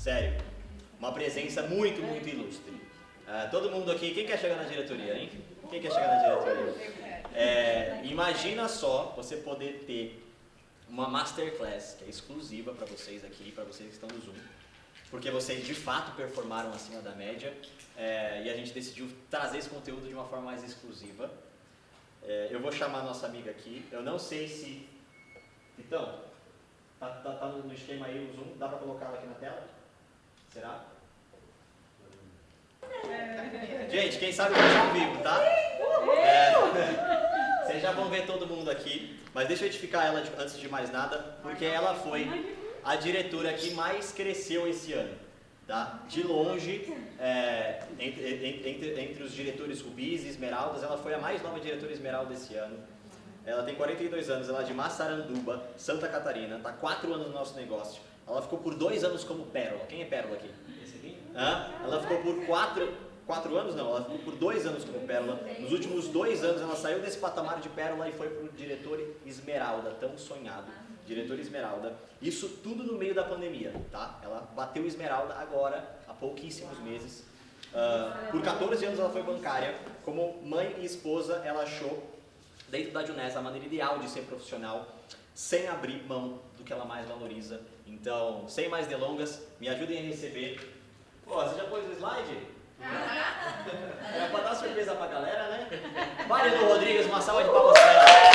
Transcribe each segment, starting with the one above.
Sério, uma presença muito, muito ilustre. Todo mundo aqui, quem quer chegar na diretoria, hein? Quem quer chegar na diretoria? Imagina só você poder ter uma masterclass que é exclusiva para vocês aqui, para vocês que estão no Zoom, porque vocês de fato performaram acima da média, e a gente decidiu trazer esse conteúdo de uma forma mais exclusiva. Eu vou chamar a nossa amiga aqui, eu não sei se... Então, tá no esquema aí o Zoom, dá para colocar ela aqui na tela? Será? Gente, quem sabe vai ser ao vivo, tá? Vocês já vão ver todo mundo aqui, mas deixa eu edificar ela antes de mais nada, porque ela foi a diretora que mais cresceu esse ano, tá? De longe, entre os diretores rubis e esmeraldas, ela foi a mais nova diretora esmeralda esse ano. Ela tem 42 anos, ela é de Massaranduba, Santa Catarina, está 4 anos no nosso negócio. Ela ficou por 2 anos como pérola. Quem é pérola aqui? Esse aqui? Ela ficou por 4 anos não, ela ficou por 2 anos como pérola. Nos últimos 2 anos ela saiu desse patamar de pérola e foi para o diretor esmeralda, tão sonhado. Diretor esmeralda. Isso tudo no meio da pandemia, tá? Ela bateu esmeralda agora, há pouquíssimos meses. Por 14 anos ela foi bancária. Como mãe e esposa, ela achou, dentro da Junesa, a maneira ideal de ser profissional, sem abrir mão do que ela mais valoriza. Então, sem mais delongas, me ajudem a receber. Pô, você já pôs o slide? É pra dar surpresa pra galera, né? Marilu Rodrigues, uma salva de palmas pra ela.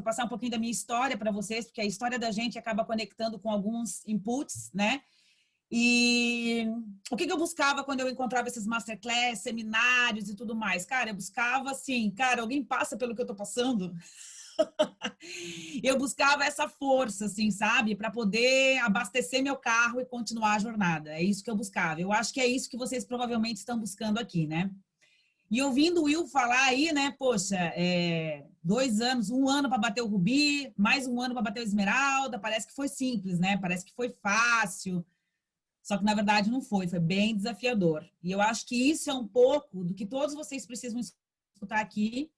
Passar um pouquinho da minha história para vocês, porque a história da gente acaba conectando com alguns inputs, né? E o que eu buscava quando eu encontrava esses masterclass, seminários e tudo mais? Cara, eu buscava assim, cara, alguém passa pelo que eu tô passando? Eu buscava essa força, assim, sabe? Para poder abastecer meu carro e continuar a jornada. É isso que eu buscava. Eu acho que é isso que vocês provavelmente estão buscando aqui, né? E ouvindo o Will falar aí, né, poxa, 2 anos, 1 ano para bater o Rubi, mais 1 ano para bater o Esmeralda, parece que foi simples, né? Parece que foi fácil. Só que, na verdade, não foi, foi bem desafiador. E eu acho que isso é um pouco do que todos vocês precisam escutar aqui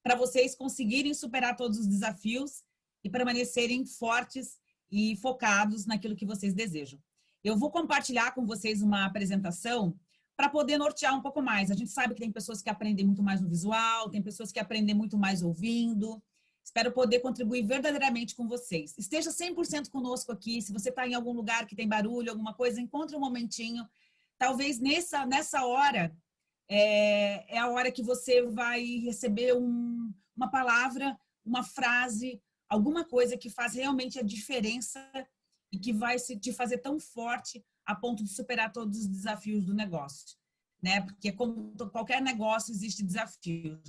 para vocês conseguirem superar todos os desafios e permanecerem fortes e focados naquilo que vocês desejam. Eu vou compartilhar com vocês uma apresentação para poder nortear um pouco mais. A gente sabe que tem pessoas que aprendem muito mais no visual, tem pessoas que aprendem muito mais ouvindo. Espero poder contribuir verdadeiramente com vocês. Esteja 100% conosco aqui. Se você está em algum lugar que tem barulho, alguma coisa, encontre um momentinho. Talvez nessa hora, é a hora que você vai receber uma palavra, uma frase, alguma coisa que faz realmente a diferença e que vai te fazer tão forte a ponto de superar todos os desafios do negócio, né? Porque como qualquer negócio existe desafios,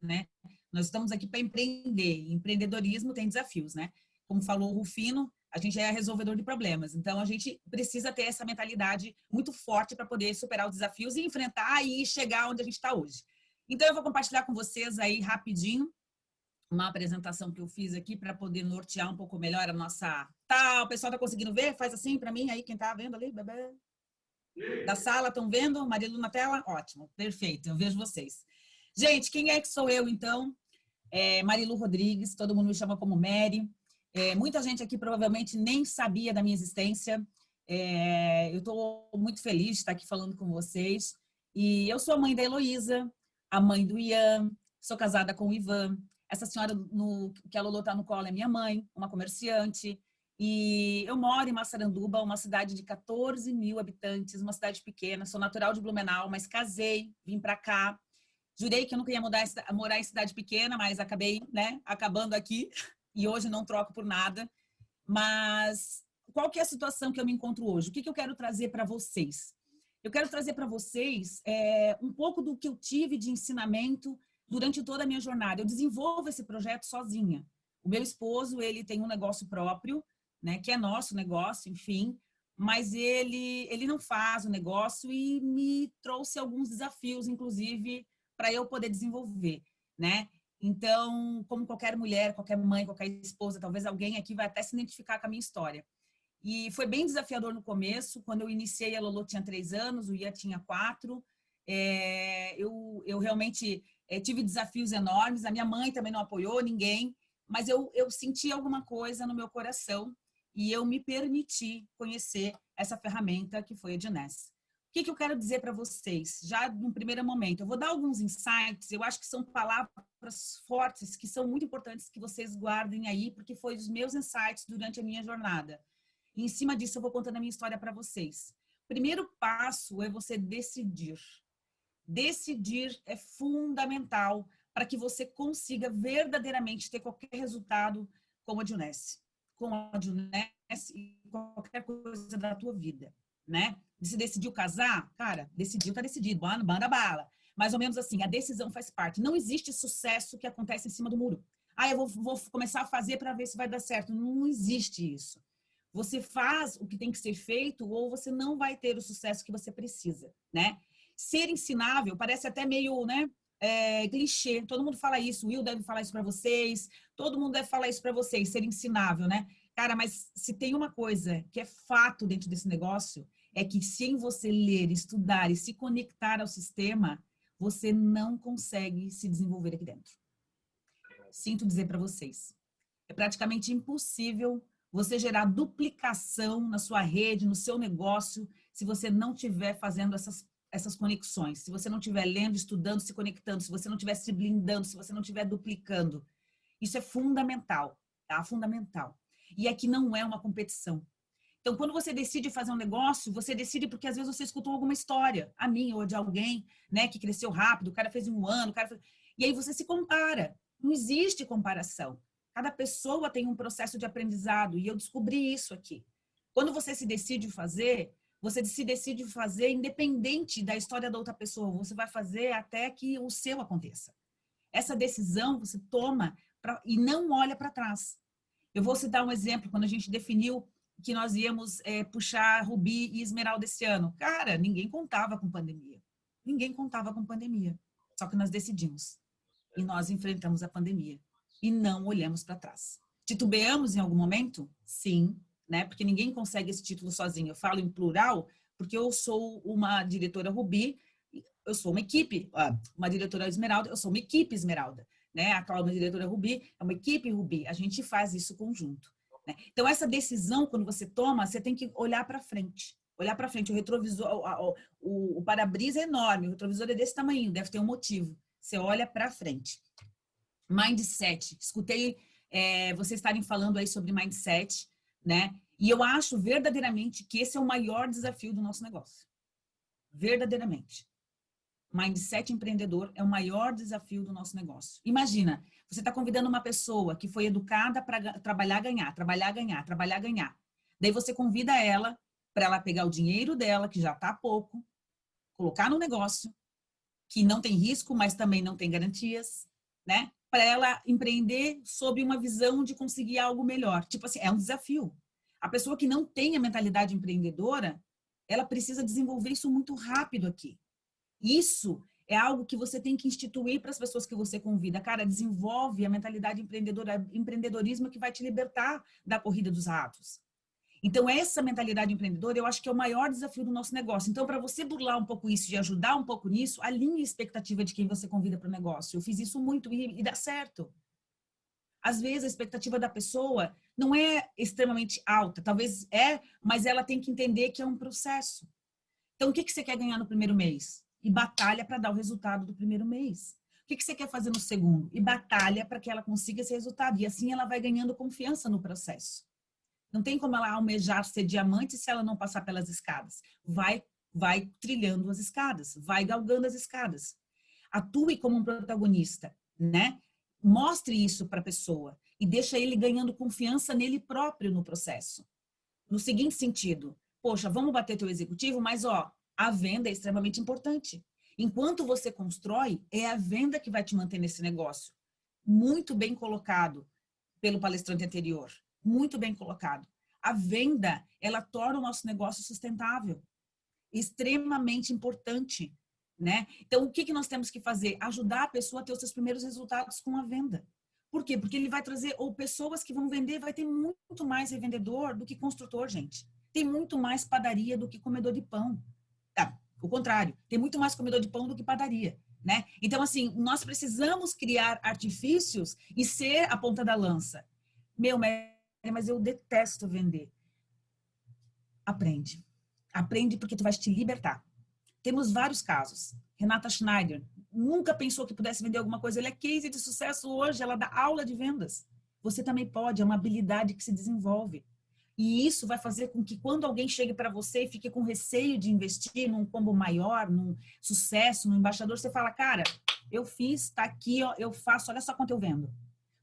né? Nós estamos aqui para empreender, e empreendedorismo tem desafios, né? Como falou o Rufino, a gente é resolvedor de problemas, então a gente precisa ter essa mentalidade muito forte para poder superar os desafios e enfrentar e chegar onde a gente está hoje. Então eu vou compartilhar com vocês aí rapidinho uma apresentação que eu fiz aqui para poder nortear um pouco melhor a nossa... Tá, o pessoal tá conseguindo ver? Faz assim para mim aí, quem tá vendo ali, bebê. Da sala, estão vendo? Marilu na tela? Ótimo, perfeito, eu vejo vocês. Gente, quem é que sou eu, então? Marilu Rodrigues, todo mundo me chama como Mary. Muita gente aqui provavelmente nem sabia da minha existência. Eu estou muito feliz de estar aqui falando com vocês. E eu sou a mãe da Heloísa, a mãe do Ian, sou casada com o Ivan. Essa senhora que a Lolo está no colo é minha mãe, uma comerciante. E eu moro em Massaranduba, uma cidade de 14 mil habitantes, uma cidade pequena. Sou natural de Blumenau, mas casei, vim para cá. Jurei que eu nunca ia morar em cidade pequena, mas acabei, né, acabando aqui. E hoje não troco por nada. Mas qual que é a situação que eu me encontro hoje? O que eu quero trazer para vocês? Eu quero trazer para vocês um pouco do que eu tive de ensinamento durante toda a minha jornada. Eu desenvolvo esse projeto sozinha. O meu esposo, ele tem um negócio próprio, né, que é nosso negócio, enfim, mas ele não faz o negócio e me trouxe alguns desafios, inclusive, para eu poder desenvolver, né? Então, como qualquer mulher, qualquer mãe, qualquer esposa, talvez alguém aqui vai até se identificar com a minha história. E foi bem desafiador no começo. Quando eu iniciei, a Lolo tinha 3 anos, o Ian tinha 4. Eu realmente tive desafios enormes. A minha mãe também não apoiou ninguém, mas eu senti alguma coisa no meu coração e eu me permiti conhecer essa ferramenta que foi a Ednesse. O que eu quero dizer para vocês? Já no primeiro momento, eu vou dar alguns insights, eu acho que são palavras fortes, que são muito importantes que vocês guardem aí, porque foi os meus insights durante a minha jornada. E em cima disso, eu vou contando a minha história para vocês. Primeiro passo é você decidir. Decidir é fundamental para que você consiga verdadeiramente ter qualquer resultado com a Ednesse. Com a Ednesse e qualquer coisa da tua vida, né? Se decidiu casar, cara, decidiu, tá decidido, banda bala. Mais ou menos assim, a decisão faz parte. Não existe sucesso que acontece em cima do muro. Ah, eu vou começar a fazer para ver se vai dar certo. Não existe isso. Você faz o que tem que ser feito ou você não vai ter o sucesso que você precisa, né? Ser ensinável parece até meio, né, clichê. Todo mundo fala isso, o Will deve falar isso para vocês, todo mundo deve falar isso para vocês, ser ensinável, né? Cara, mas se tem uma coisa que é fato dentro desse negócio, é que sem você ler, estudar e se conectar ao sistema, você não consegue se desenvolver aqui dentro. Sinto dizer para vocês, é praticamente impossível você gerar duplicação na sua rede, no seu negócio, se você não estiver fazendo essas conexões, se você não estiver lendo, estudando, se conectando, se você não estiver se blindando, se você não estiver duplicando. Isso é fundamental, tá? Fundamental. E aqui não é uma competição. Então, quando você decide fazer um negócio, você decide porque às vezes você escutou alguma história, a minha ou de alguém, né, que cresceu rápido, o cara fez em 1 ano, o cara fez... E aí você se compara. Não existe comparação. Cada pessoa tem um processo de aprendizado e eu descobri isso aqui. Quando você se decide fazer, você se decide fazer independente da história da outra pessoa. Você vai fazer até que o seu aconteça. Essa decisão você toma e não olha para trás. Eu vou citar um exemplo. Quando a gente definiu que nós íamos puxar Rubi e Esmeralda esse ano. Cara, ninguém contava com pandemia. Ninguém contava com pandemia. Só que nós decidimos. E nós enfrentamos a pandemia. E não olhamos para trás. Titubeamos em algum momento? Sim, né? Porque ninguém consegue esse título sozinho. Eu falo em plural porque eu sou uma diretora Rubi, eu sou uma equipe, uma diretora Esmeralda, eu sou uma equipe Esmeralda, né? A Cláudia, diretora Rubi, é uma equipe Rubi. A gente faz isso conjunto. Né? Então, essa decisão, quando você toma, você tem que olhar para frente. Olhar para frente. O retrovisor, o para-brisa é enorme, o retrovisor é desse tamanho, deve ter um motivo. Você olha para frente. Mindset. Escutei vocês estarem falando aí sobre mindset, né? E eu acho verdadeiramente que esse é o maior desafio do nosso negócio. Verdadeiramente. Mindset empreendedor é o maior desafio do nosso negócio. Imagina, você está convidando uma pessoa que foi educada para trabalhar, ganhar, trabalhar, ganhar, trabalhar, ganhar. Daí você convida ela para ela pegar o dinheiro dela, que já está pouco, colocar no negócio, que não tem risco, mas também não tem garantias, né? Para ela empreender sob uma visão de conseguir algo melhor. Tipo assim, é um desafio. A pessoa que não tem a mentalidade empreendedora, ela precisa desenvolver isso muito rápido aqui. Isso é algo que você tem que instituir para as pessoas que você convida. Cara, desenvolve a mentalidade empreendedora, empreendedorismo que vai te libertar da corrida dos ratos. Então, essa mentalidade empreendedora, eu acho que é o maior desafio do nosso negócio. Então, para você burlar um pouco isso e ajudar um pouco nisso, alinhe a expectativa de quem você convida para o negócio. Eu fiz isso muito e dá certo. Às vezes, a expectativa da pessoa não é extremamente alta. Talvez mas ela tem que entender que é um processo. Então, o que você quer ganhar no primeiro mês? E batalha para dar o resultado do primeiro mês. O que você quer fazer no segundo? E batalha para que ela consiga esse resultado. E assim ela vai ganhando confiança no processo. Não tem como ela almejar ser diamante se ela não passar pelas escadas. Vai trilhando as escadas, vai galgando as escadas. Atue como um protagonista, né? Mostre isso para a pessoa e deixa ele ganhando confiança nele próprio no processo. No seguinte sentido, poxa, vamos bater teu executivo, mas a venda é extremamente importante. Enquanto você constrói, é a venda que vai te manter nesse negócio. Muito bem colocado pelo palestrante anterior. Muito bem colocado. A venda, ela torna o nosso negócio sustentável. Extremamente importante. né? Então, o que nós temos que fazer? Ajudar a pessoa a ter os seus primeiros resultados com a venda. Por quê? Porque ele vai trazer, ou pessoas que vão vender, vai ter muito mais revendedor do que construtor, gente. Tem muito mais padaria do que comedor de pão. Ah, o contrário, tem muito mais comedor de pão do que padaria, né? Então, assim, nós precisamos criar artifícios e ser a ponta da lança. Meu, mas eu detesto vender. Aprende. Aprende porque tu vais te libertar. Temos vários casos. Renata Schneider nunca pensou que pudesse vender alguma coisa. Ela é case de sucesso hoje, ela dá aula de vendas. Você também pode, é uma habilidade que se desenvolve. E isso vai fazer com que quando alguém chegue para você e fique com receio de investir num combo maior, num sucesso, num embaixador, você fala, cara, eu fiz, tá aqui, ó, eu faço, olha só quanto eu vendo.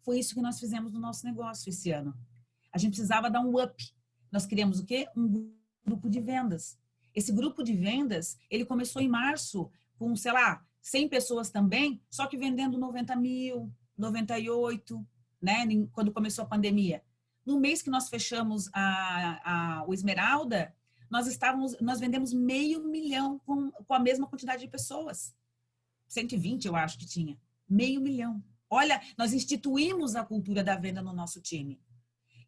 Foi isso que nós fizemos no nosso negócio esse ano. A gente precisava dar um up. Nós criamos o quê? Um grupo de vendas. Esse grupo de vendas, ele começou em março com, sei lá, 100 pessoas também, só que vendendo 90 mil, 98, né? Quando começou a pandemia. No mês que nós fechamos o Esmeralda, nós vendemos 500 mil com a mesma quantidade de pessoas. 120, eu acho que tinha. 500 mil. Olha, nós instituímos a cultura da venda no nosso time.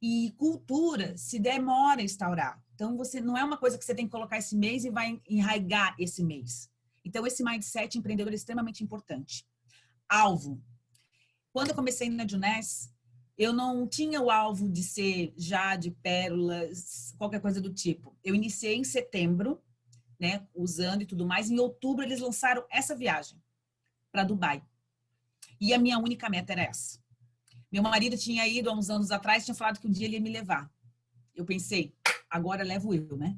E cultura se demora a instaurar. Então, você não é uma coisa que você tem que colocar esse mês e vai enraigar esse mês. Então, esse mindset empreendedor é extremamente importante. Alvo. Quando eu comecei na Juness, eu não tinha o alvo de ser Jade, pérolas, qualquer coisa do tipo. Eu iniciei em setembro, né, usando e tudo mais. Em outubro, eles lançaram essa viagem para Dubai. E a minha única meta era essa. Meu marido tinha ido há uns anos atrás, tinha falado que um dia ele ia me levar. Eu pensei, agora levo eu, né?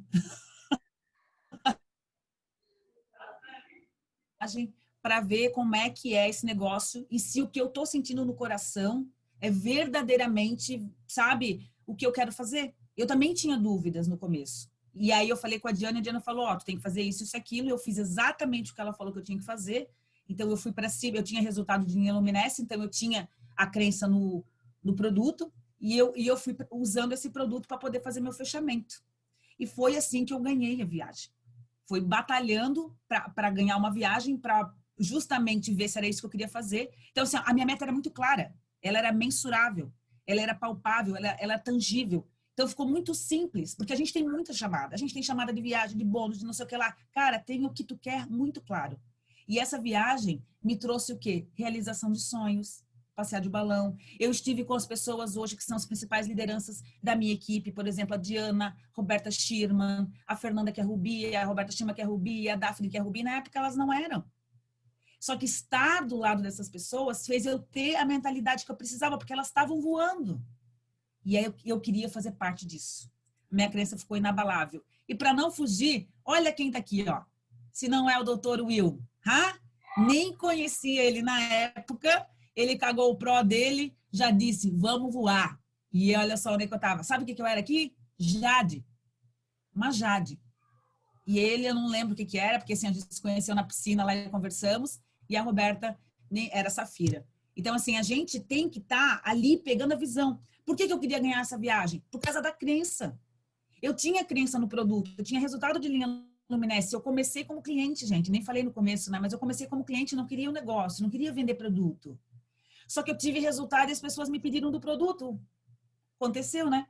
Para ver como é que é esse negócio e se o que eu estou sentindo no coração é verdadeiramente, sabe, o que eu quero fazer. Eu também tinha dúvidas no começo. E aí eu falei com a Diana falou, ó, tu tem que fazer isso, isso, aquilo. Eu fiz exatamente o que ela falou que eu tinha que fazer. Então eu fui para cima, eu tinha resultado de Luminesce, então eu tinha a crença no produto e eu fui usando esse produto para poder fazer meu fechamento. E foi assim que eu ganhei a viagem. Foi batalhando para ganhar uma viagem, para justamente ver se era isso que eu queria fazer. Então, assim, a minha meta era muito clara, ela era mensurável, ela era palpável, ela era tangível. Então, ficou muito simples, porque a gente tem muita chamada. A gente tem chamada de viagem, de bônus, de não sei o que lá. Cara, tem o que tu quer muito claro. E essa viagem me trouxe o quê? Realização de sonhos, passear de balão. Eu estive com as pessoas hoje que são as principais lideranças da minha equipe, por exemplo, a Diana, Roberta Schirman, a Fernanda que é Rubi, a Roberta Schirman que é Rubi, a Daphne que é Rubi. Na época elas não eram. Só que estar do lado dessas pessoas fez eu ter a mentalidade que eu precisava, porque elas estavam voando. E aí eu queria fazer parte disso. Minha crença ficou inabalável. E para não fugir, olha quem está aqui, ó. Se não é o Dr. Will. Ha? Nem conhecia ele na época. Ele cagou o pró dele, já disse, vamos voar. E olha só onde é que eu estava. Sabe o que eu era aqui? Jade. Uma Jade. E ele, eu não lembro o que era, porque assim, a gente se conheceu na piscina, lá e conversamos. E a Roberta era Safira. Então, assim, a gente tem que estar ali pegando a visão. Por que eu queria ganhar essa viagem? Por causa da crença. Eu tinha crença no produto, eu tinha resultado de linha Luminesce. Eu comecei como cliente, gente, nem falei no começo, né? Mas eu comecei como cliente, não queria um negócio, não queria vender produto. Só que eu tive resultado e as pessoas me pediram do produto. Aconteceu, né?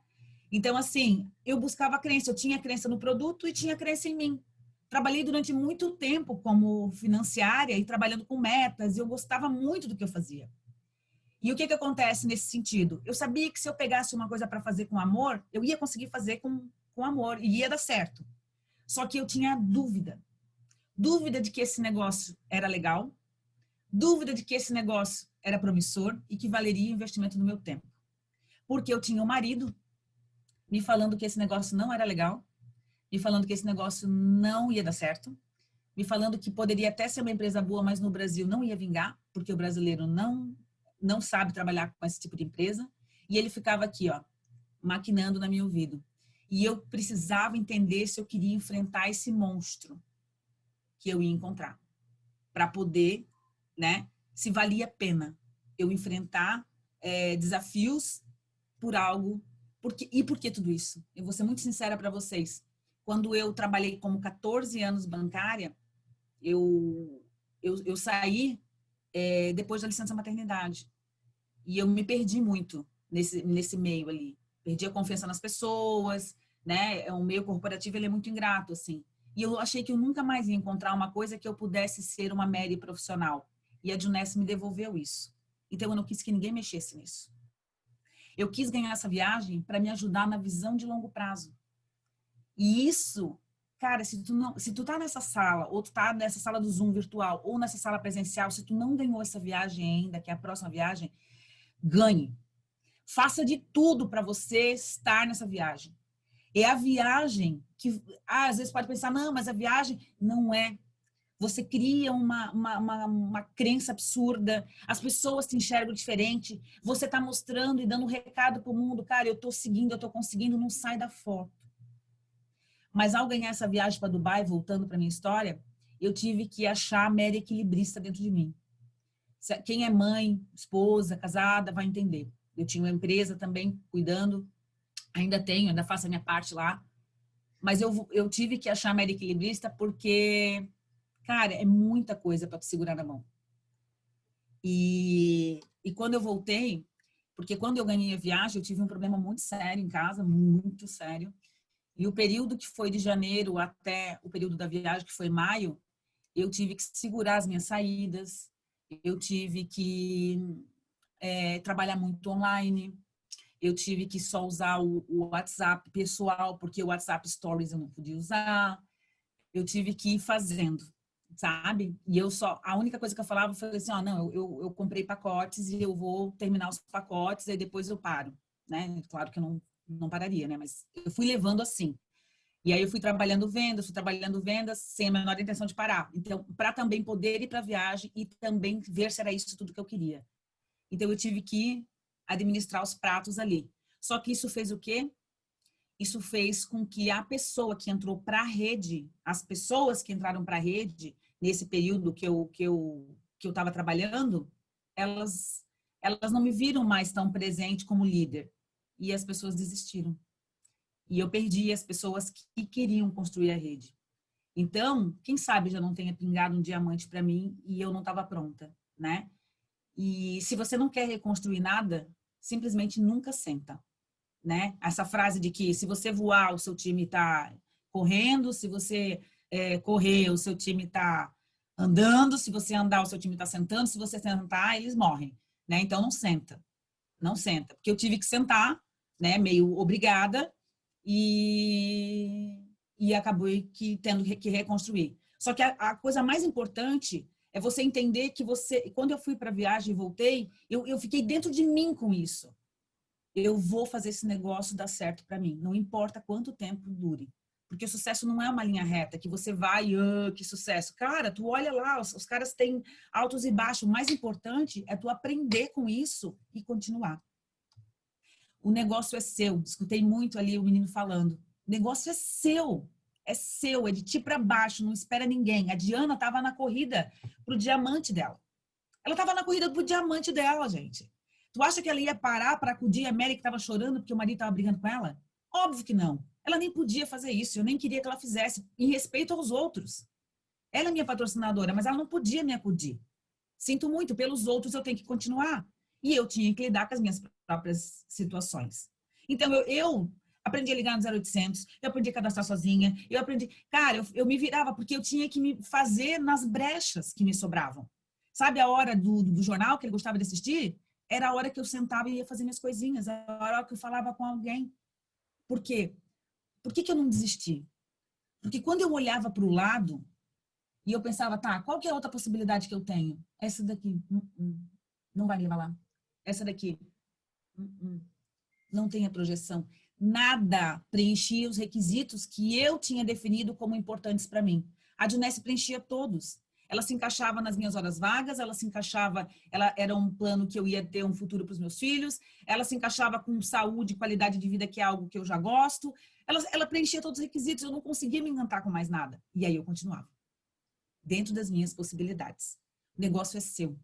Então, assim, eu buscava crença, eu tinha crença no produto e tinha crença em mim. Trabalhei durante muito tempo como financiária e trabalhando com metas, e eu gostava muito do que eu fazia. E o que acontece nesse sentido? Eu sabia que se eu pegasse uma coisa para fazer com amor, eu ia conseguir fazer com amor e ia dar certo. Só que eu tinha dúvida. Dúvida de que esse negócio era legal, dúvida de que esse negócio era promissor e que valeria o investimento do meu tempo. Porque eu tinha um marido me falando que esse negócio não era legal, me falando que esse negócio não ia dar certo, me falando que poderia até ser uma empresa boa, mas no Brasil não ia vingar, porque o brasileiro não sabe trabalhar com esse tipo de empresa. E ele ficava aqui, ó, maquinando no meu ouvido. E eu precisava entender se eu queria enfrentar esse monstro que eu ia encontrar, para poder, né, se valia a pena eu enfrentar desafios por algo. E por que tudo isso? Eu vou ser muito sincera para vocês. Quando eu trabalhei como 14 anos bancária, eu saí depois da licença maternidade. E eu me perdi muito nesse meio ali. Perdi a confiança nas pessoas, né? O meio corporativo, ele é muito ingrato, assim. E eu achei que eu nunca mais ia encontrar uma coisa que eu pudesse ser uma Mary profissional. E a Juness me devolveu isso. Então, eu não quis que ninguém mexesse nisso. Eu quis ganhar essa viagem para me ajudar na visão de longo prazo. E isso, cara, se tu tá nessa sala, ou tu tá nessa sala do Zoom virtual, ou nessa sala presencial, se tu não ganhou essa viagem ainda, que é a próxima viagem, ganhe. Faça de tudo para você estar nessa viagem. É a viagem que, às vezes pode pensar, não, mas a viagem não é. Você cria uma crença absurda, as pessoas te enxergam diferente, você está mostrando e dando um recado para o mundo, cara, eu estou seguindo, eu estou conseguindo, não sai da foto. Mas ao ganhar essa viagem para Dubai, voltando para minha história, eu tive que achar a Mary equilibrista dentro de mim. Quem é mãe, esposa, casada, vai entender. Eu tinha uma empresa também cuidando, ainda tenho, ainda faço a minha parte lá, mas eu tive que achar a Mary equilibrista porque, cara, é muita coisa para segurar na mão. E quando eu voltei, porque quando eu ganhei a viagem, eu tive um problema muito sério em casa, muito sério. E o período que foi de janeiro até o período da viagem, que foi maio, eu tive que segurar as minhas saídas, eu tive que trabalhar muito online, eu tive que só usar o WhatsApp pessoal, porque o WhatsApp Stories eu não podia usar, eu tive que ir fazendo, sabe? E a única coisa que eu falava foi assim, ó, não, eu comprei pacotes e eu vou terminar os pacotes e depois eu paro, né? Claro que eu não pararia, né? Mas eu fui levando assim. E aí eu fui trabalhando vendas sem a menor intenção de parar. Então, para também poder ir para a viagem e também ver se era isso tudo que eu queria. Então, eu tive que administrar os pratos ali. Só que isso fez o quê? Isso fez com que a pessoa que entrou para a rede, as pessoas que entraram para a rede, nesse período que eu estava trabalhando, elas não me viram mais tão presente como líder. E as pessoas desistiram. E eu perdi as pessoas que queriam construir a rede. Então, quem sabe já não tenha pingado um diamante para mim e eu não estava pronta, né? E se você não quer reconstruir nada, simplesmente nunca senta, né? Essa frase de que se você voar, o seu time está correndo, se você correr, o seu time está andando, se você andar, o seu time está sentando, se você sentar, eles morrem, né? Então, não senta. Não senta. Porque eu tive que sentar, né? Meio obrigada, e acabou que tendo que reconstruir. Só que a coisa mais importante é você entender que quando eu fui para a viagem e voltei, eu fiquei dentro de mim com isso. Eu vou fazer esse negócio dar certo para mim, não importa quanto tempo dure. Porque o sucesso não é uma linha reta, que você vai, que sucesso. Cara, tu olha lá, os caras têm altos e baixos. O mais importante é tu aprender com isso e continuar. O negócio é seu. Escutei muito ali o menino falando. O negócio é seu, é de ti para baixo, não espera ninguém. A Diana estava na corrida pro diamante dela. Ela estava na corrida pro diamante dela, gente. Tu acha que ela ia parar para acudir a Mary que estava chorando porque o marido estava brigando com ela? Óbvio que não. Ela nem podia fazer isso, eu nem queria que ela fizesse, em respeito aos outros. Ela é minha patrocinadora, mas ela não podia me acudir. Sinto muito, pelos outros eu tenho que continuar. E eu tinha que lidar com as minhas próprias situações. Então, eu aprendi a ligar no 0800, eu aprendi a cadastrar sozinha, eu aprendi... Cara, eu me virava, porque eu tinha que me fazer nas brechas que me sobravam. Sabe a hora do jornal que ele gostava de assistir? Era a hora que eu sentava e ia fazer minhas coisinhas, a hora que eu falava com alguém. Por quê? Por que eu não desisti? Porque quando eu olhava para o lado e eu pensava, tá, qual que é a outra possibilidade que eu tenho? Essa daqui, não vai me levar lá. Essa daqui, não tem a projeção. Nada preenchia os requisitos que eu tinha definido como importantes para mim. A Juness preenchia todos. Ela se encaixava nas minhas horas vagas, ela era um plano que eu ia ter um futuro para os meus filhos, ela se encaixava com saúde, qualidade de vida, que é algo que eu já gosto. Ela preenchia todos os requisitos, eu não conseguia me encantar com mais nada. E aí eu continuava. Dentro das minhas possibilidades. O negócio é seu.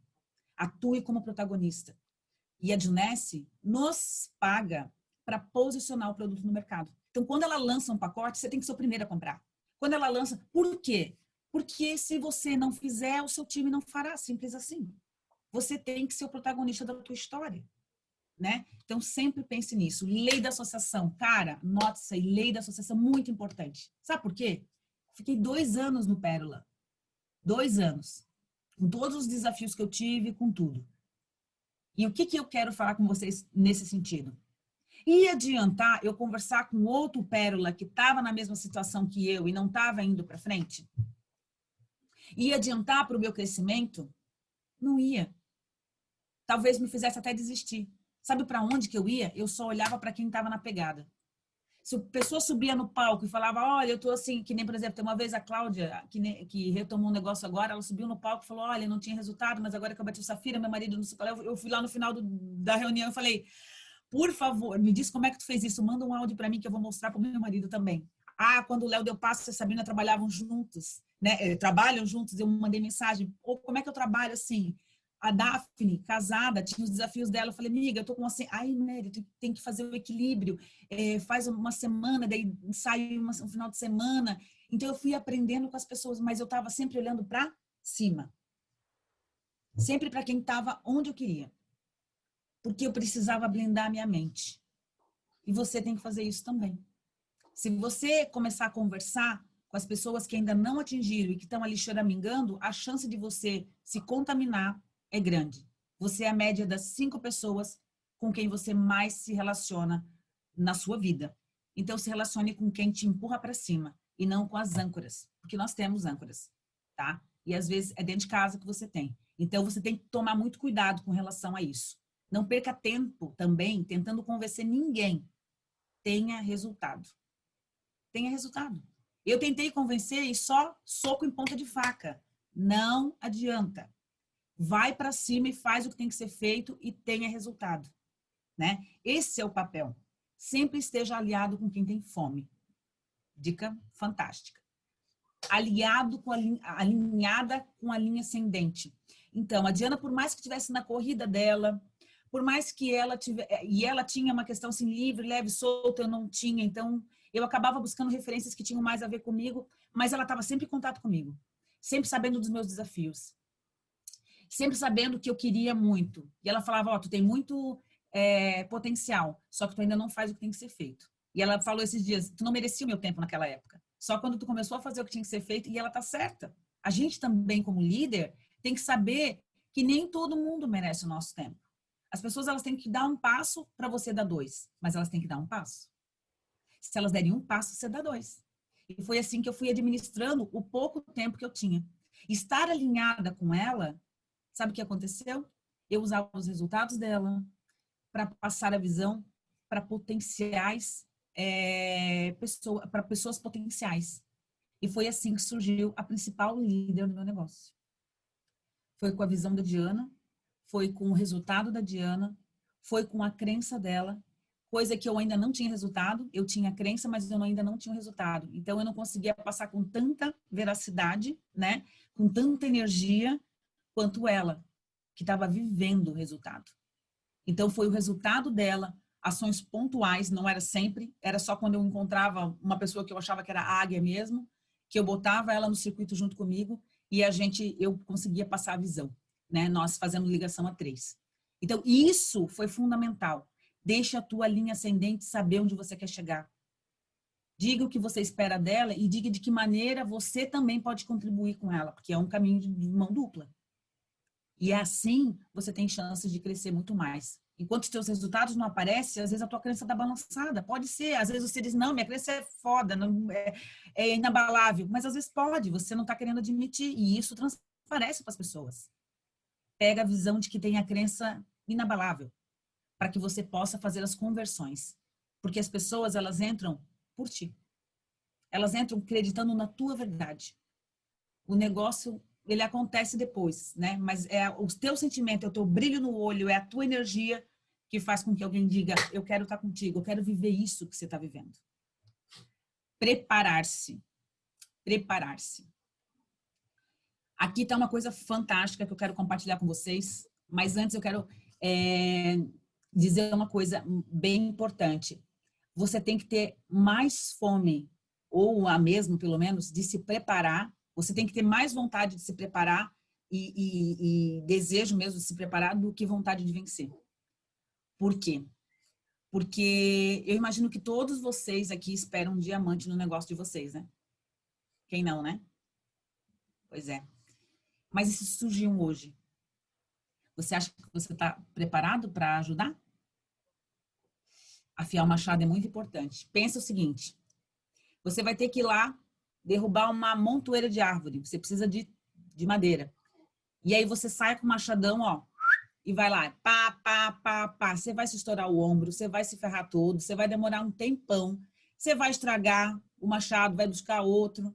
Atue como protagonista. E a Juness nos paga para posicionar o produto no mercado. Então, quando ela lança um pacote, você tem que ser o primeiro a comprar. Quando ela lança, por quê? Porque se você não fizer, o seu time não fará, simples assim. Você tem que ser o protagonista da tua história, né? Então, sempre pense nisso. Lei da associação. Cara, note isso aí, lei da associação, muito importante. Sabe por quê? Fiquei 2 anos no Pérola. 2 anos. Com todos os desafios que eu tive, com tudo. E o que eu quero falar com vocês nesse sentido? Ia adiantar eu conversar com outro Pérola que estava na mesma situação que eu e não estava indo para frente? Ia adiantar para o meu crescimento? Não ia. Talvez me fizesse até desistir. Sabe para onde que eu ia? Eu só olhava para quem estava na pegada. Se a pessoa subia no palco e falava, olha, eu tô assim, que nem, por exemplo, tem uma vez a Cláudia, que retomou um negócio agora, ela subiu no palco e falou, olha, não tinha resultado, mas agora que eu bati o Safira, meu marido não sei qual é, eu fui lá no final da reunião e falei, por favor, me diz como é que tu fez isso, manda um áudio para mim que eu vou mostrar para o meu marido também. Ah, quando o Léo deu passo e a Sabrina trabalhavam juntos, né? Trabalham juntos, eu mandei mensagem, ou como é que eu trabalho assim? A Daphne, casada, tinha os desafios dela. Eu falei, amiga, eu tô com assim, ai, Mary, tem que fazer o equilíbrio. Faz uma semana, daí sai um final de semana. Então, eu fui aprendendo com as pessoas, mas eu estava sempre olhando para cima. Sempre para quem estava onde eu queria. Porque eu precisava blindar a minha mente. E você tem que fazer isso também. Se você começar a conversar com as pessoas que ainda não atingiram e que estão ali choramingando, a chance de você se contaminar é grande. Você é a média das 5 pessoas com quem você mais se relaciona na sua vida. Então, se relacione com quem te empurra para cima e não com as âncoras, porque nós temos âncoras, tá? E às vezes é dentro de casa que você tem. Então, você tem que tomar muito cuidado com relação a isso. Não perca tempo também tentando convencer ninguém. Tenha resultado. Tenha resultado. Eu tentei convencer e só soco em ponta de faca. Não adianta. Vai para cima e faz o que tem que ser feito e tenha resultado, né? Esse é o papel. Sempre esteja aliado com quem tem fome. Dica fantástica. Aliado com alinhada com a linha ascendente. Então, a Diana, por mais que estivesse na corrida dela, por mais que ela tivesse... E ela tinha uma questão assim, livre, leve, solta, eu não tinha. Então, eu acabava buscando referências que tinham mais a ver comigo, mas ela estava sempre em contato comigo. Sempre sabendo dos meus desafios. Sempre sabendo que eu queria muito. E ela falava, ó, tu tem muito potencial, só que tu ainda não faz o que tem que ser feito. E ela falou esses dias, tu não merecia o meu tempo naquela época. Só quando tu começou a fazer o que tinha que ser feito, e ela tá certa. A gente também, como líder, tem que saber que nem todo mundo merece o nosso tempo. As pessoas, elas têm que dar um passo para você dar 2, mas elas têm que dar um passo. Se elas derem um passo, você dá 2. E foi assim que eu fui administrando o pouco tempo que eu tinha. Estar alinhada com ela, sabe o que aconteceu? Eu usava os resultados dela para passar a visão para potenciais, para pessoas potenciais. E foi assim que surgiu a principal líder do meu negócio. Foi com a visão da Diana, foi com o resultado da Diana, foi com a crença dela, coisa que eu ainda não tinha resultado. Eu tinha crença, mas eu ainda não tinha resultado. Então, eu não conseguia passar com tanta veracidade, né? Com tanta energia, quanto ela, que estava vivendo o resultado. Então, foi o resultado dela, ações pontuais, não era sempre, era só quando eu encontrava uma pessoa que eu achava que era águia mesmo, que eu botava ela no circuito junto comigo e eu conseguia passar a visão, né? Nós fazendo ligação a 3. Então, isso foi fundamental. Deixa a tua linha ascendente saber onde você quer chegar. Diga o que você espera dela e diga de que maneira você também pode contribuir com ela, porque é um caminho de mão dupla. E assim, você tem chances de crescer muito mais. Enquanto os teus resultados não aparecem, às vezes a tua crença está balançada. Pode ser, às vezes você diz, não, minha crença é foda, não, é inabalável. Mas às vezes pode, você não está querendo admitir. E isso transparece para as pessoas. Pega a visão de que tem a crença inabalável, para que você possa fazer as conversões. Porque as pessoas, elas entram por ti. Elas entram acreditando na tua verdade. O negócio, ele acontece depois, né? Mas é o teu sentimento, é o teu brilho no olho, é a tua energia que faz com que alguém diga, eu quero estar contigo, eu quero viver isso que você está vivendo. Preparar-se. Preparar-se. Aqui está uma coisa fantástica que eu quero compartilhar com vocês, mas antes eu quero dizer uma coisa bem importante. Você tem que ter mais fome, ou a mesmo, pelo menos, de se preparar Você tem que ter mais vontade de se preparar e desejo mesmo de se preparar do que vontade de vencer. Por quê? Porque eu imagino que todos vocês aqui esperam um diamante no negócio de vocês, né? Quem não, né? Pois é. Mas e se surgir um hoje? Você acha que você está preparado para ajudar? Afiar o machado é muito importante. Pensa o seguinte, você vai ter que ir lá derrubar uma montoeira de árvore. Você precisa de madeira. E aí você sai com o machadão, ó, e vai lá, pá, pá, pá, pá. Você vai se estourar o ombro, você vai se ferrar todo, você vai demorar um tempão, você vai estragar o machado, vai buscar outro.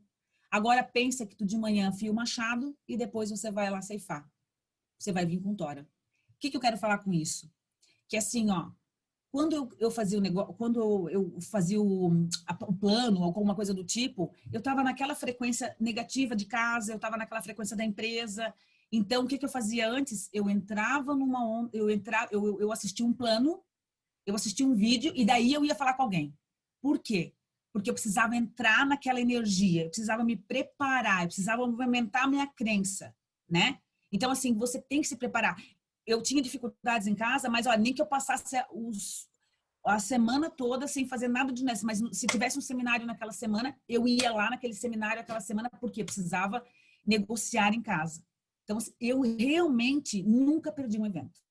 Agora pensa que tu de manhã afia o machado e depois você vai lá ceifar. Você vai vir com tora. O que eu quero falar com isso? Que assim, ó, quando eu fazia o negócio, quando eu fazia o plano ou alguma coisa do tipo, eu estava naquela frequência negativa de casa, eu estava naquela frequência da empresa. Então, o que eu fazia antes? Eu entrava eu assistia um plano, eu assistia um vídeo e daí eu ia falar com alguém. Por quê? Porque eu precisava entrar naquela energia, eu precisava me preparar, eu precisava movimentar a minha crença, né? Então, assim, você tem que se preparar. Eu tinha dificuldades em casa, mas olha, nem que eu passasse a semana toda sem fazer nada de nessa, mas se tivesse um seminário naquela semana, eu ia lá naquele seminário aquela semana porque eu precisava negociar em casa. Então, eu realmente nunca perdi um evento.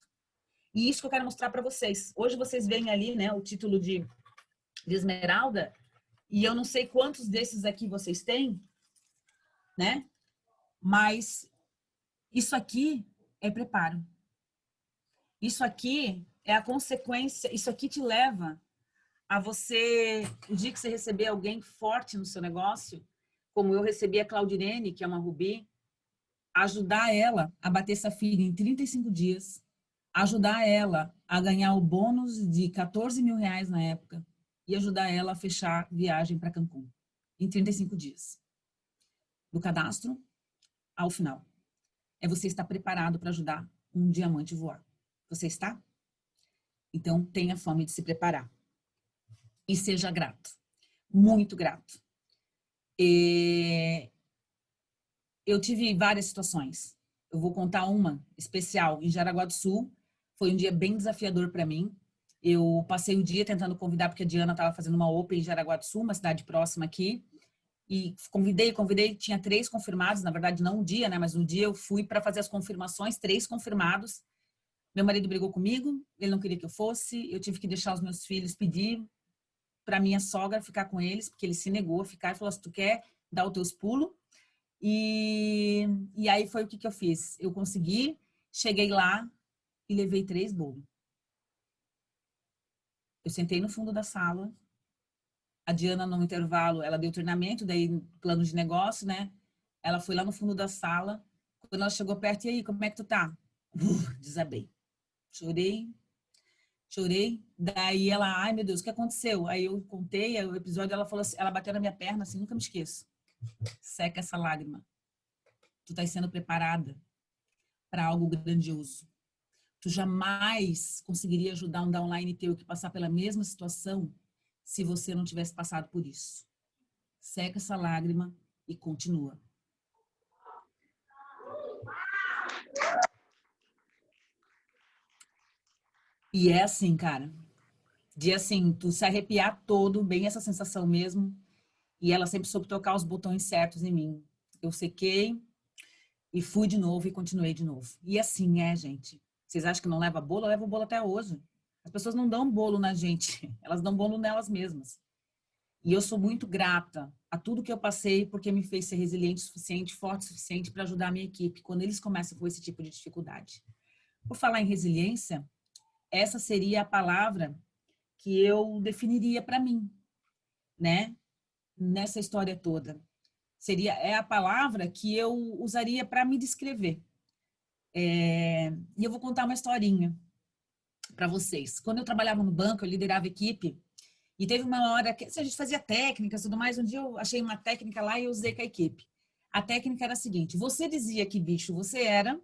E isso que eu quero mostrar para vocês. Hoje vocês veem ali, né, o título de Esmeralda, e eu não sei quantos desses aqui vocês têm, né? Mas isso aqui é preparo. Isso aqui é a consequência, isso aqui te leva a você, o dia que você receber alguém forte no seu negócio, como eu recebi a Claudirene, que é uma Rubi, ajudar ela a bater Safira em 35 dias, ajudar ela a ganhar o bônus de 14 mil reais na época e ajudar ela a fechar viagem para Cancún em 35 dias. Do cadastro ao final. É você estar preparado para ajudar um diamante a voar. Você está? Então, tenha fome de se preparar. E seja grato. Muito grato. Eu tive várias situações. Eu vou contar uma especial. Em Jaraguá do Sul, foi um dia bem desafiador para mim. Eu passei o dia tentando convidar, porque a Diana estava fazendo uma Open em Jaraguá do Sul, uma cidade próxima aqui. E convidei, tinha 3 confirmados, na verdade não um dia, né? Mas um dia eu fui para fazer as confirmações, 3 confirmados. Meu marido brigou comigo, ele não queria que eu fosse, eu tive que deixar os meus filhos pedir para minha sogra ficar com eles, porque ele se negou a ficar e falou, se tu quer, dá os teus pulos. E aí foi o que eu fiz. Eu consegui, cheguei lá e levei 3 bolos. Eu sentei no fundo da sala, a Diana no intervalo, ela deu treinamento, daí plano de negócio, né? Ela foi lá no fundo da sala, quando ela chegou perto, e aí, como é que tu tá? Desabei. Chorei. Daí ela, ai meu Deus, o que aconteceu? Aí eu contei o episódio, ela falou assim, ela bateu na minha perna assim, nunca me esqueço. Seca essa lágrima. Tu tá sendo preparada para algo grandioso. Tu jamais conseguiria ajudar um downline teu que passar pela mesma situação se você não tivesse passado por isso. Seca essa lágrima e continua. E é assim, cara. De assim, tu se arrepiar todo, bem essa sensação mesmo. E ela sempre soube tocar os botões certos em mim. Eu sequei e fui de novo e continuei de novo. E assim é, gente. Vocês acham que não leva bolo? Eu levo bolo até hoje. As pessoas não dão bolo na gente. Elas dão bolo nelas mesmas. E eu sou muito grata a tudo que eu passei, porque me fez ser resiliente o suficiente, forte o suficiente para ajudar a minha equipe quando eles começam com esse tipo de dificuldade. Por falar em resiliência, essa seria a palavra que eu definiria para mim, né? Nessa história toda. É a palavra que eu usaria para me descrever. E eu vou contar uma historinha para vocês. Quando eu trabalhava no banco, eu liderava equipe, e teve uma hora que a gente fazia técnicas e tudo mais. Um dia eu achei uma técnica lá e eu usei com a equipe. A técnica era a seguinte: você dizia que bicho você era,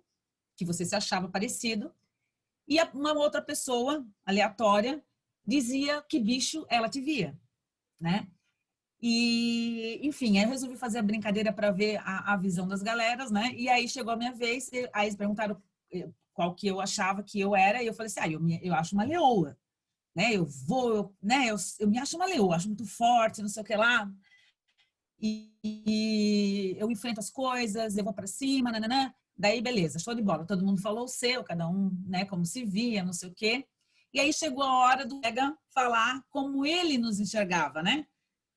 que você se achava parecido, e uma outra pessoa aleatória dizia que bicho ela te via, né? E, enfim, aí eu resolvi fazer a brincadeira para ver a visão das galeras, né? E aí chegou a minha vez, e aí eles perguntaram qual que eu achava que eu era, e eu falei assim, eu acho uma leoa, né? Eu me acho uma leoa, acho muito forte, não sei o que lá. E eu enfrento as coisas, eu vou para cima, nananã. Daí, beleza, show de bola. Todo mundo falou o seu, cada um, né, como se via, não sei o quê. E aí chegou a hora do colega falar como ele nos enxergava, né?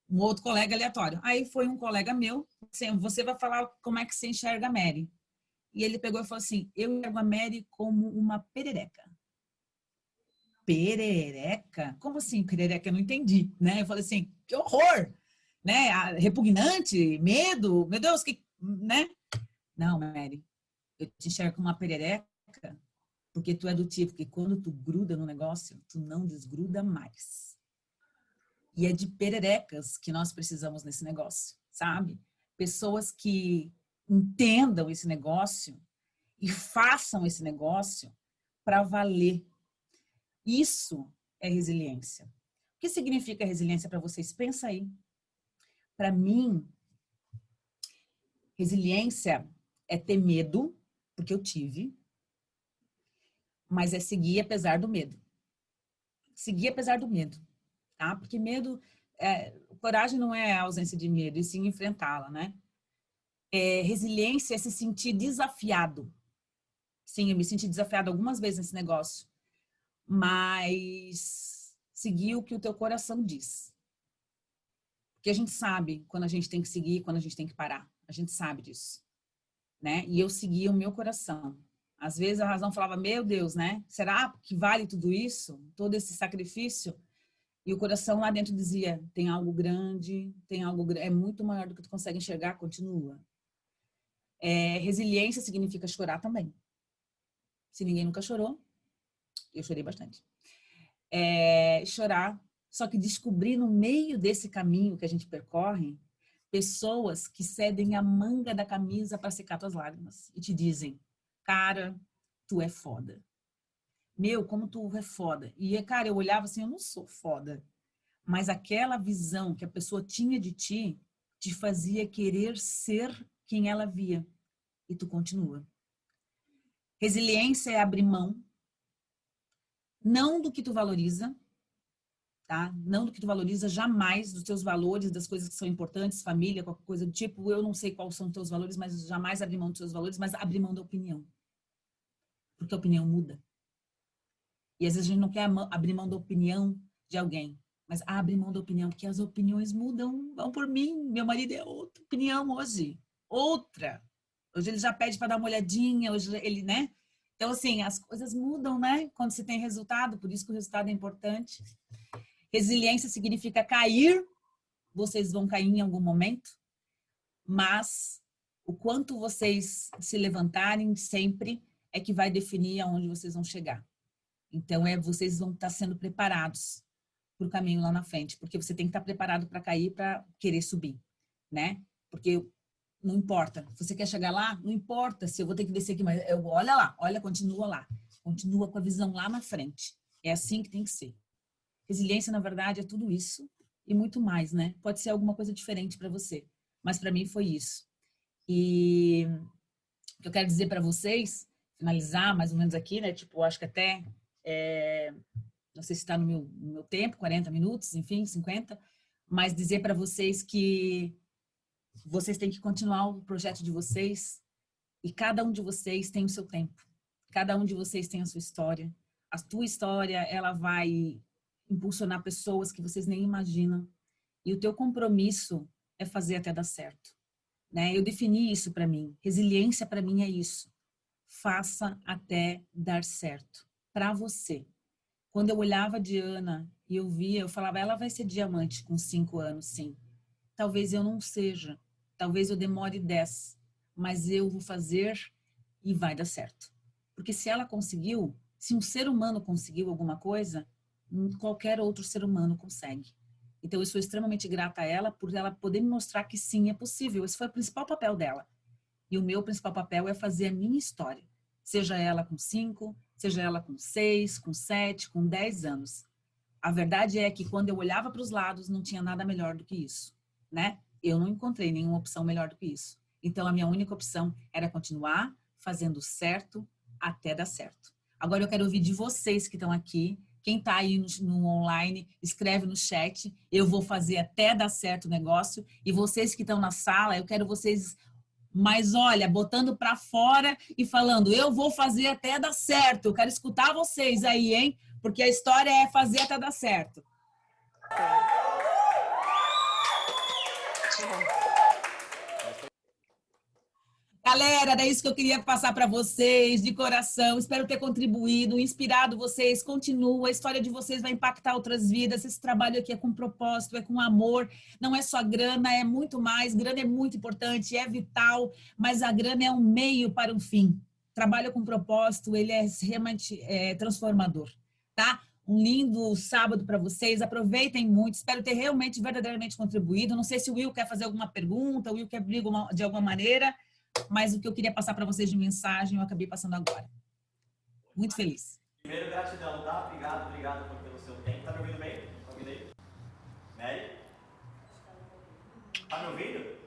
Um outro colega aleatório. Aí foi um colega meu, assim, você vai falar como é que você enxerga a Mary. E ele pegou e falou assim, eu enxergo a Mary como uma perereca. Perereca? Como assim perereca? Eu não entendi, né? Eu falei assim, que horror! Né? Repugnante, medo, meu Deus, que, né? Não, Mary, eu te enxergo como uma perereca porque tu é do tipo que quando tu gruda no negócio, tu não desgruda mais. E é de pererecas que nós precisamos nesse negócio, sabe? Pessoas que entendam esse negócio e façam esse negócio para valer. Isso é resiliência. O que significa resiliência para vocês? Pensa aí. Para mim, resiliência é ter medo, porque eu tive, mas é seguir apesar do medo. Seguir apesar do medo, tá? Porque medo, coragem não é a ausência de medo, e sim enfrentá-la, né? Resiliência é se sentir desafiado. Sim, eu me senti desafiado algumas vezes nesse negócio, mas seguir o que o teu coração diz. Porque a gente sabe quando a gente tem que seguir, quando a gente tem que parar. A gente sabe disso, né? E eu seguia o meu coração. Às vezes a razão falava, meu Deus, né? Será que vale tudo isso? Todo esse sacrifício? E o coração lá dentro dizia, tem algo grande, é muito maior do que tu consegue enxergar, continua. Resiliência significa chorar também. Se ninguém nunca chorou, eu chorei bastante. Chorar, só que descobrir no meio desse caminho que a gente percorre, pessoas que cedem a manga da camisa para secar tuas lágrimas e te dizem, cara, tu é foda. Meu, como tu é foda. E, cara, eu olhava assim, eu não sou foda. Mas aquela visão que a pessoa tinha de ti, te fazia querer ser quem ela via. E tu continua. Resiliência é abrir mão, não do que tu valoriza, tá? Não do que tu valoriza, jamais dos teus valores, das coisas que são importantes, família, qualquer coisa do tipo. Eu não sei quais são os teus valores, mas jamais abrir mão dos teus valores, mas abrir mão da opinião. Porque a opinião muda. E às vezes a gente não quer abrir mão da opinião de alguém, mas abre mão da opinião, porque as opiniões mudam, vão por mim. Meu marido é outra opinião hoje. Outra. Hoje ele já pede para dar uma olhadinha, hoje ele, né? Então, assim, as coisas mudam, né? Quando se tem resultado, por isso que o resultado é importante. Resiliência significa cair, vocês vão cair em algum momento, mas o quanto vocês se levantarem sempre é que vai definir aonde vocês vão chegar. Então, vocês vão estar sendo preparados para o caminho lá na frente, porque você tem que estar preparado para cair, para querer subir, né? Porque não importa, se você quer chegar lá, não importa se eu vou ter que descer aqui, mas olha lá, olha, continua lá, continua com a visão lá na frente. É assim que tem que ser. Resiliência, na verdade, é tudo isso e muito mais, né? Pode ser alguma coisa diferente para você, mas para mim foi isso. E o que eu quero dizer para vocês, finalizar mais ou menos aqui, né? Tipo, acho que até, não sei se está no meu tempo, 40 minutos, enfim, 50, mas dizer para vocês que vocês têm que continuar o projeto de vocês e cada um de vocês tem o seu tempo. Cada um de vocês tem a sua história. A tua história, ela vai impulsionar pessoas que vocês nem imaginam. E o teu compromisso é fazer até dar certo, né? Eu defini isso para mim. Resiliência para mim é isso. Faça até dar certo para você. Quando eu olhava a Diana e eu via, eu falava, ela vai ser diamante com 5 anos, sim. Talvez eu não seja, talvez eu demore 10, mas eu vou fazer e vai dar certo. Porque se ela conseguiu, se um ser humano conseguiu alguma coisa, qualquer outro ser humano consegue. Então eu sou extremamente grata a ela por ela poder me mostrar que sim, é possível. Esse foi o principal papel dela. E o meu principal papel é fazer a minha história. Seja ela com 5, seja ela com 6, com 7, com 10 anos. A verdade é que quando eu olhava para os lados, não tinha nada melhor do que isso. né? Eu não encontrei nenhuma opção melhor do que isso. Então, a minha única opção era continuar fazendo certo até dar certo. Agora, eu quero ouvir de vocês que estão aqui. Quem está aí no online, escreve no chat. Eu vou fazer até dar certo o negócio. E vocês que estão na sala, eu quero vocês, mas olha, botando para fora e falando, eu vou fazer até dar certo. Eu quero escutar vocês aí, hein? Porque a história é fazer até dar certo. Galera, era isso que eu queria passar para vocês, de coração. Espero ter contribuído, inspirado vocês. Continua, a história de vocês vai impactar outras vidas. Esse trabalho aqui é com propósito, é com amor. Não é só grana, é muito mais. Grana é muito importante, é vital, mas a grana é um meio para um fim. Trabalho com propósito, ele é realmente transformador, tá? Um lindo sábado para vocês. Aproveitem muito. Espero ter realmente, verdadeiramente contribuído. Não sei se o Will quer fazer alguma pergunta, o Will quer abrir de alguma maneira. Mas o que eu queria passar para vocês de mensagem, eu acabei passando agora. Muito feliz. Primeiro, gratidão, tá? Obrigado pelo seu tempo. Tá me ouvindo bem? Tá ouvindo aí? Mary? Tá me ouvindo?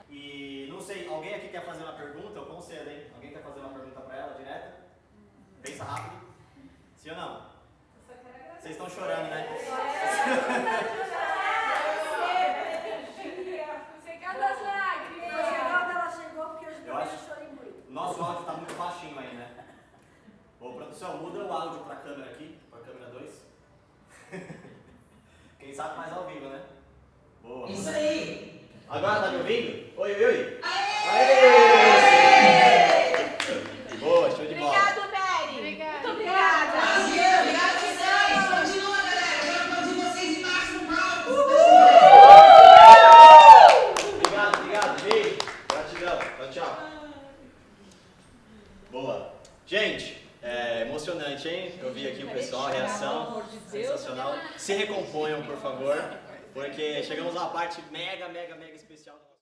E não sei, alguém aqui quer fazer uma pergunta? Eu concedo, hein? Alguém quer fazer uma pergunta para ela, direto? Pensa rápido. Sim ou não? Vocês estão chorando, né? Nosso áudio está muito baixinho aí, né? Ô, produção, muda o áudio para a câmera aqui, para a câmera 2. Quem sabe mais ao vivo, né? Boa. Isso aí. Agora tá me ouvindo? Oi, oi, oi. Aê! Boa, show de bola. Obrigado, Mary. Obrigada. Muito obrigada. Obrigada a vocês. Continua, galera. Eu quero aplaudir vocês embaixo no palco. Obrigado, beijo. Gratidão. Tchau. Boa. Gente, emocionante, hein? Eu vi aqui o pessoal, a reação. Sensacional. Se recomponham, por favor, porque chegamos a uma parte mega especial da nossa